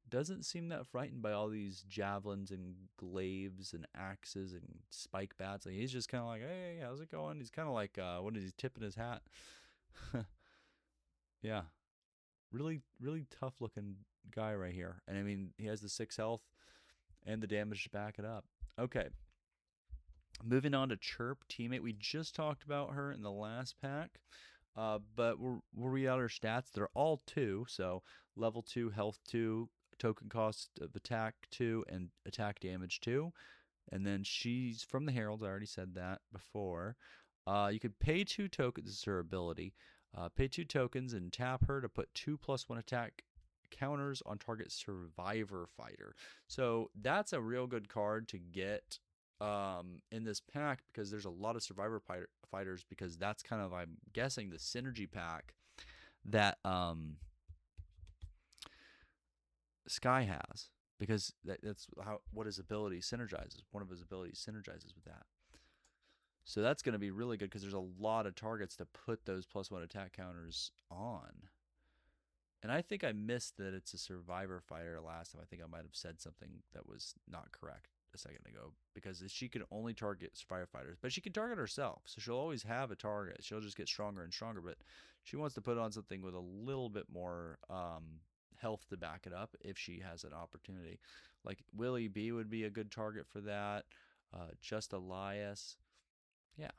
Speaker 1: doesn't seem that frightened by all these javelins and glaives and axes and spike bats. Like, he's just kind of like, hey, how's it going? He's kind of like, what is he, tipping his hat? Yeah. Really, really tough looking guy right here. And I mean, he has the 6 health and the damage to back it up. Okay. Moving on to Chirp, teammate. We just talked about her in the last pack. But we'll read out her stats. They're all 2. So level 2, health 2, token cost of attack 2, and attack damage 2. And then she's from the Heralds. I already said that before. You could pay 2 tokens. This is her ability. Pay 2 tokens and tap her to put 2+1 attack counters on target survivor fighter. So that's a real good card to get in this pack, because there's a lot of survivor fighters, because that's kind of, I'm guessing, the synergy pack that Sky has, because that's what his ability synergizes. One of his abilities synergizes with that. So that's going to be really good, because there's a lot of targets to put those +1 attack counters on. And I think I missed that it's a survivor fighter last time. I think I might have said something that was not correct. a second ago, because she can only target firefighters, but she can target herself. So she'll always have a target. She'll just get stronger and stronger, but she wants to put on something with a little bit more health to back it up if she has an opportunity. Like Willie B would be a good target for that. Just Elias. Yeah.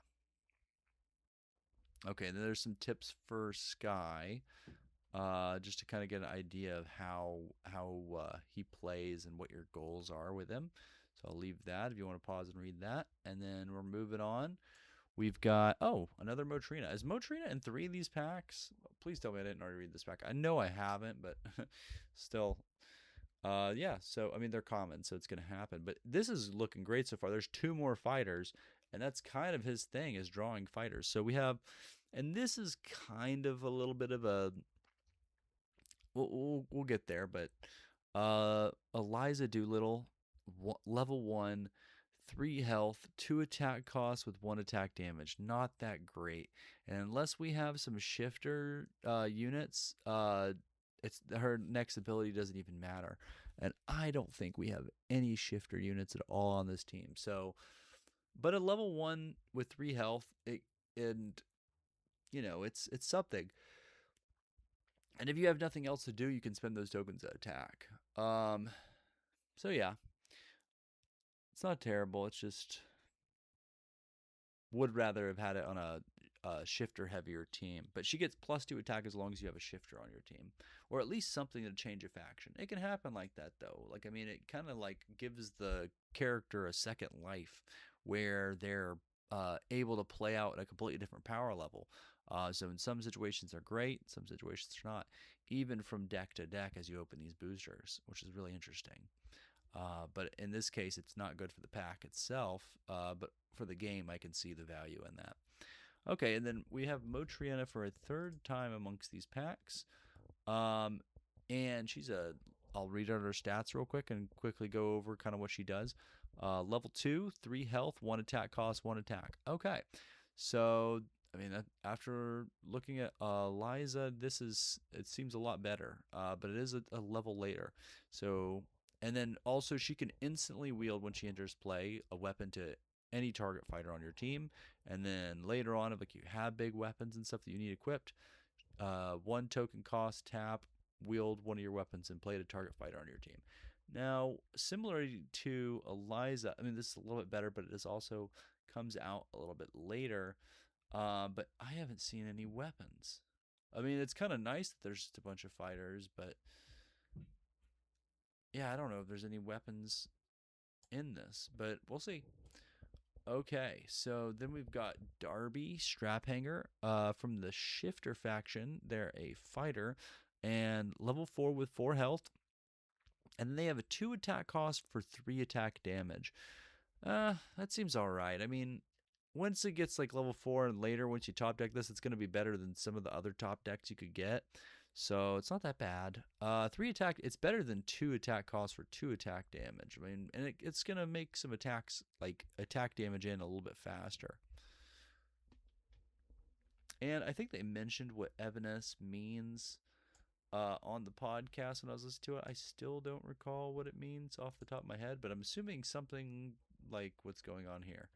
Speaker 1: Okay, then there's some tips for Sky, just to kind of get an idea of how he plays and what your goals are with him. So I'll leave that if you want to pause and read that. And then we're moving on. We've got, another Motrina. Is Motrina in 3 of these packs? Please tell me I didn't already read this pack. I know I haven't, but still. Yeah, so, I mean, they're common, so it's going to happen. But this is looking great so far. There's 2 more fighters, and that's kind of his thing, is drawing fighters. So we have, and this is kind of a little bit of a, we'll get there, but Eliza Doolittle, level 1, 3 health, 2 attack costs with 1 attack damage. Not that great. And unless we have some shifter units, it's her next ability doesn't even matter. And I don't think we have any shifter units at all on this team. So, but a level 1 with 3 health, and it's something. And if you have nothing else to do, you can spend those tokens at attack. So yeah, it's not terrible. It's just would rather have had it on a shifter heavier team. But she gets +2 attack as long as you have a shifter on your team, or at least something to change a faction. It can happen like that though. Like, I mean, it kind of like gives the character a second life where they're able to play out at a completely different power level. So in some situations they're great, some situations they're not, even from deck to deck as you open these boosters, which is really interesting. But in this case, it's not good for the pack itself, but for the game, I can see the value in that. Okay, and then we have Motriana for a 3rd time amongst these packs. And she's I'll read out her stats real quick and quickly go over kind of what she does. Level 2, 3 health, 1 attack cost, 1 attack. Okay, so I mean, after looking at Liza, it seems a lot better, but it is a level later. So, and then also she can instantly wield when she enters play a weapon to any target fighter on your team. And then later on, if like you have big weapons and stuff that you need equipped, 1 token cost, tap, wield one of your weapons and play to target fighter on your team. Now, similarly to Eliza, I mean, this is a little bit better, but it also comes out a little bit later. But I haven't seen any weapons. I mean, it's kind of nice that there's just a bunch of fighters, but yeah, I don't know if there's any weapons in this, but we'll see. Okay, so then we've got Darby Straphanger from the Shifter faction. They're a fighter and level 4 with 4 health. And then they have a 2 attack cost for 3 attack damage. That seems alright. I mean, once it gets like level 4 and later, once you top deck this, it's going to be better than some of the other top decks you could get. So it's not that bad. 3 attack, it's better than 2 attack costs for 2 attack damage. I mean, and it's going to make some attacks, like attack damage in a little bit faster. And I think they mentioned what Evanescence means on the podcast when I was listening to it. I still don't recall what it means off the top of my head, but I'm assuming something like what's going on here.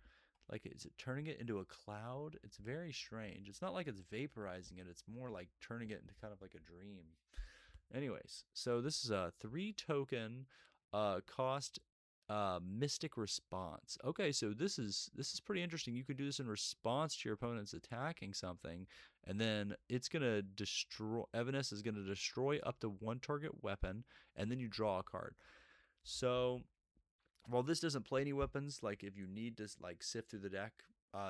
Speaker 1: Like, is it turning it into a cloud? It's very strange. It's not like it's vaporizing it. It's more like turning it into kind of like a dream. Anyways, so this is a 3 token cost mystic response. Okay, so this is pretty interesting. You could do this in response to your opponent's attacking something, and then it's gonna destroy. Evanescence is gonna destroy up to 1 target weapon, and then you draw a card. So while this doesn't play any weapons, like if you need to like sift through the deck,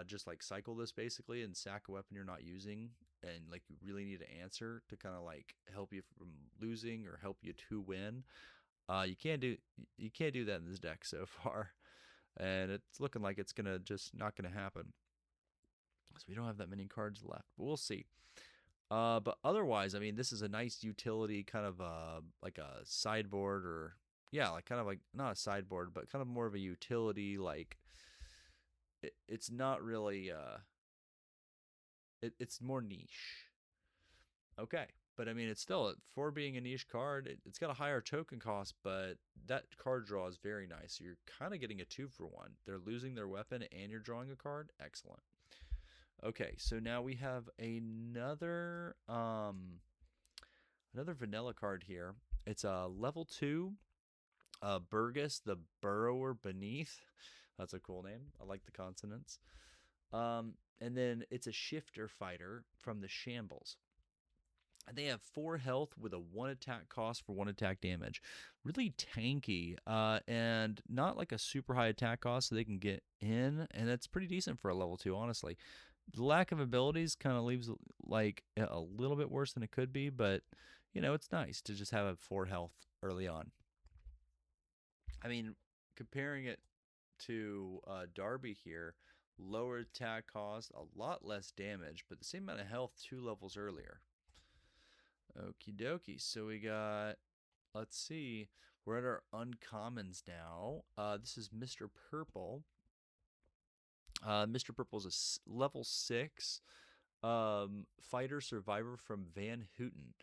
Speaker 1: just like cycle this basically and sack a weapon you're not using, and like you really need to answer to kind of like help you from losing or help you to win. You can't do that in this deck so far, and it's looking like it's not gonna happen. So we don't have that many cards left, but we'll see. But otherwise, I mean, this is a nice utility kind of like a sideboard, or yeah, like kind of like not a sideboard, but kind of more of a utility. Like it's not really it's more niche. Okay, But I mean, it's still for being a niche card. It's got a higher token cost, but that card draw is very nice. So you're kind of getting a 2-for-1. They're losing their weapon, and you're drawing a card. Excellent. Okay, so now we have another vanilla card here. It's a level 2, Burgess the Burrower Beneath. That's a cool name. I like the consonants. And then it's a shifter fighter from the Shambles. And they have 4 health with a 1 attack cost for 1 attack damage. Really tanky, and not like a super high attack cost, so they can get in, and that's pretty decent for a level 2, honestly. The lack of abilities kind of leaves like a little bit worse than it could be, but it's nice to just have a 4 health early on. I mean, comparing it to Darby here, lower attack cost, a lot less damage, but the same amount of health 2 levels earlier. Okie dokie. So we got, let's see, we're at our uncommons now. This is Mr. Purple. Mr. Purple is a level 6 fighter survivor from Van Houten.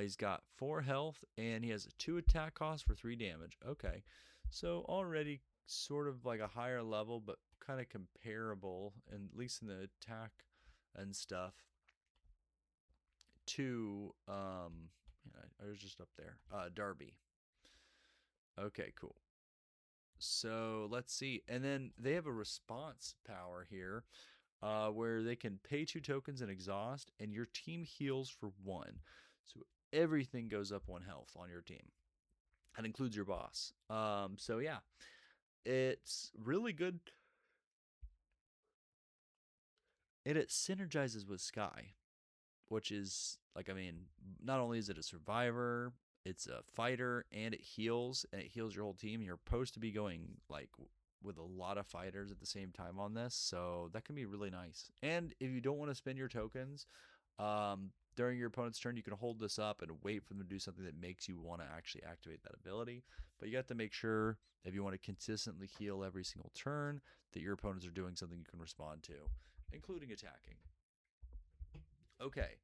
Speaker 1: He's got 4 health, and he has a 2 attack cost for 3 damage. Okay, so already sort of like a higher level, but kind of comparable, and at least in the attack and stuff, to I was just up there. Darby. Okay, cool. So let's see, and then they have a response power here, where they can pay 2 tokens and exhaust, and your team heals for 1. So everything goes up 1 health on your team. That includes your boss. So yeah, it's really good, and it synergizes with Sky, which is like, I mean, not only is it a survivor, it's a fighter, and it heals your whole team. You're supposed to be going like with a lot of fighters at the same time on this, so that can be really nice. And if you don't want to spend your tokens during your opponent's turn, you can hold this up and wait for them to do something that makes you want to actually activate that ability. But you have to make sure, if you want to consistently heal every single turn, that your opponents are doing something you can respond to, including attacking. Okay,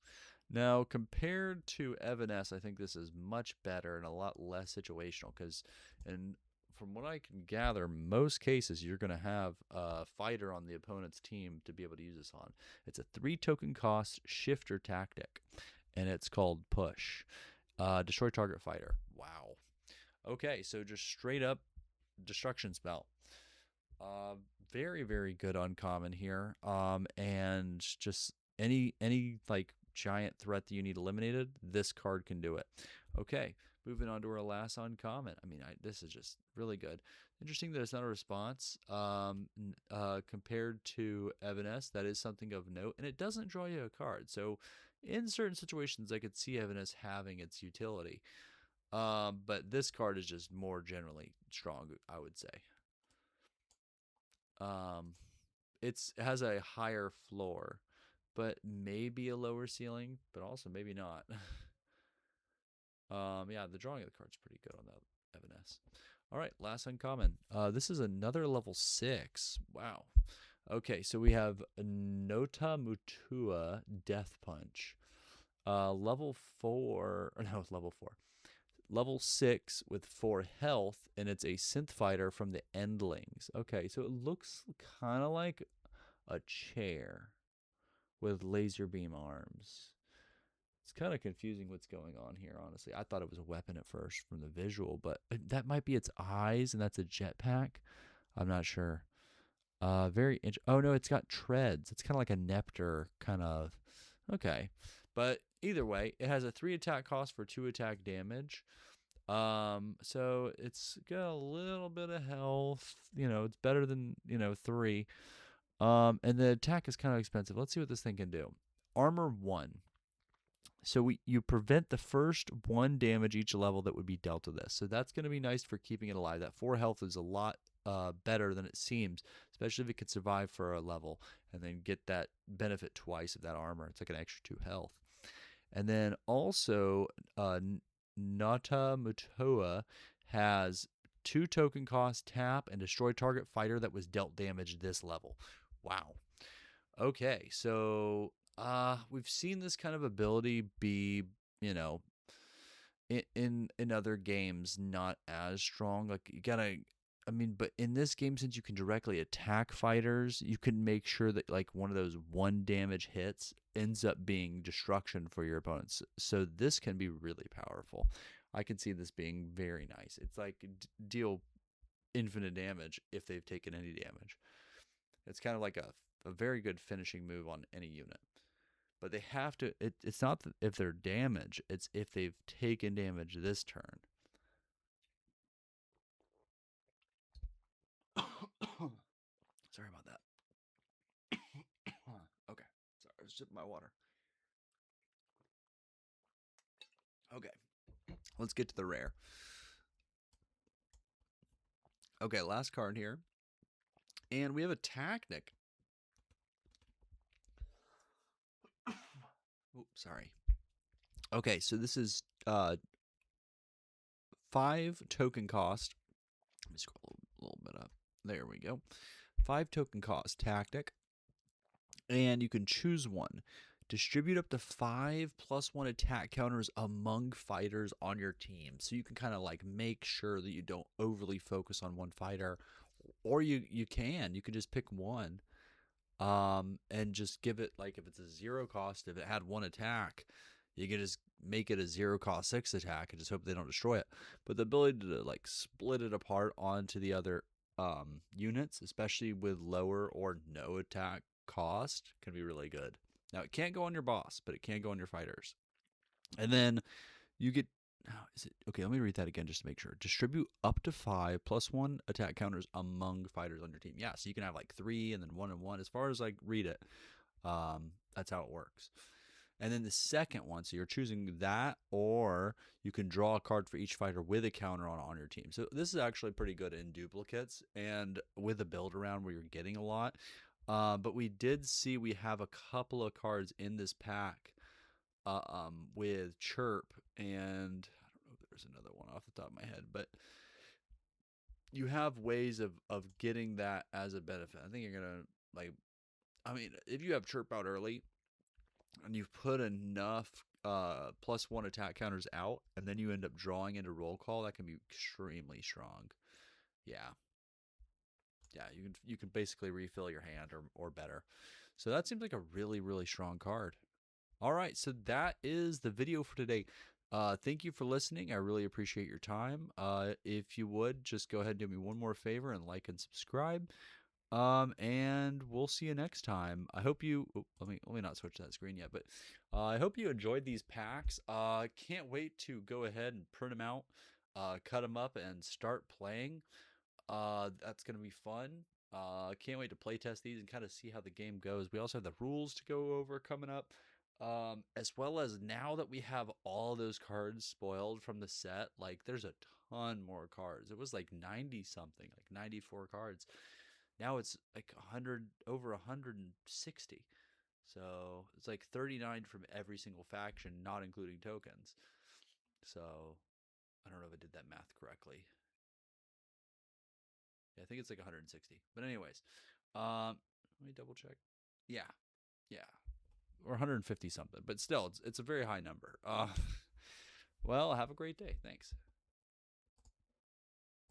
Speaker 1: now compared to Evanesce, I think this is much better and a lot less situational, because, and from what I can gather, most cases you're going to have a fighter on the opponent's team to be able to use this on. It's a 3 token cost shifter tactic, and it's called Push. Destroy target fighter. Wow. Okay, so just straight up destruction spell. Very, very good uncommon here. And just any like giant threat that you need eliminated, this card can do it. Okay, moving on to our last uncommon. I mean, this is just really good. Interesting that it's not a response compared to Evanesce. That is something of note, and it doesn't draw you a card. So in certain situations, I could see Evanesce having its utility. But this card is just more generally strong, I would say. It has a higher floor, but maybe a lower ceiling, but also maybe not. Yeah, the drawing of the card's pretty good on that Evanesce. All right, last uncommon. This is another level 6. Wow. Okay, so we have Nota Mutua Death Punch. Level 4, or no, level 4. Level 6 with 4 health, and it's a synth fighter from the Endlings. Okay, so it looks kind of like a chair with laser beam arms. It's kind of confusing what's going on here, honestly. I thought it was a weapon at first from the visual, but that might be its eyes, and that's a jetpack. I'm not sure. Oh no, it's got treads. It's kind of like a Nepter kind of. Okay, but either way, it has a 3 attack cost for 2 attack damage. So it's got a little bit of health. It's better than 3. And the attack is kind of expensive. Let's see what this thing can do. Armor 1. So you prevent the first 1 damage each level that would be dealt to this. So that's going to be nice for keeping it alive. That 4 health is a lot better than it seems, especially if it could survive for a level and then get that benefit twice of that armor. It's like an extra 2 health. And then also, Nata Mutoa has 2 token cost, tap, and destroy target fighter that was dealt damage this level. Wow. Okay, so we've seen this kind of ability be you know, in other games not as strong. Like you gotta, I mean, but in this game, since you can directly attack fighters, you can make sure that like one of those one damage hits ends up being destruction for your opponents. So this can be really powerful. I can see this being very nice. It's like deal infinite damage if they've taken any damage. It's kind of like a very good finishing move on any unit. But they have to. It's not that if they're damaged. It's if they've taken damage this turn. Sorry about that. Okay. Sorry, I was sipping my water. Okay. Let's get to the rare. Okay, last card here. And we have a Tactic. Oops, sorry. Okay, so this is 5 token cost. Let me scroll a little bit up. There we go. 5 token cost Tactic. And you can choose one. Distribute up to 5+1 attack counters among fighters on your team. So you can kind of like make sure that you don't overly focus on one fighter. Or you can just pick one. And just give it, like, if it's a 0 cost, if it had 1 attack, you can just make it a 0 cost 6 attack and just hope they don't destroy it. But the ability to like split it apart onto the other units, especially with lower or no attack cost, can be really good. Now it can't go on your boss, but it can go on your fighters. And then you get, is it okay? Let me read that again just to make sure. Distribute up to 5+1 attack counters among fighters on your team. Yeah, so you can have like 3 and then 1 and 1. As far as like read it, that's how it works. And then the second one, so you're choosing that, or you can draw a card for each fighter with a counter on your team. So this is actually pretty good in duplicates and with a build around where you're getting a lot. But we did see we have a couple of cards in this pack with Chirp, and I don't know if there's another one off the top of my head, but you have ways of getting that as a benefit. I think you're gonna like, I mean, if you have Chirp out early and you've put enough +1 attack counters out, and then you end up drawing into roll call, that can be extremely strong. Yeah, yeah, you can basically refill your hand or better. So that seems like a really strong card. All right, so that is the video for today. Thank you for listening. I really appreciate your time. If you would, just go ahead and do me one more favor and like and subscribe. And we'll see you next time. I hope you. Oh, let me not switch that screen yet, but I hope you enjoyed these packs. Can't wait to go ahead and print them out, cut them up, and start playing. That's gonna be fun. Can't wait to play test these and kind of see how the game goes. We also have the rules to go over coming up. As well as now that we have all those cards spoiled from the set, like there's a ton more cards. It was like 90 something, like 94 cards. Now it's like 100, over 160. So it's like 39 from every single faction, not including tokens. So I don't know if I did that math correctly. Yeah, I think it's like 160. But anyways, let me double check. Yeah, yeah, or 150 something. But still, it's a very high number. Well, have a great day. Thanks.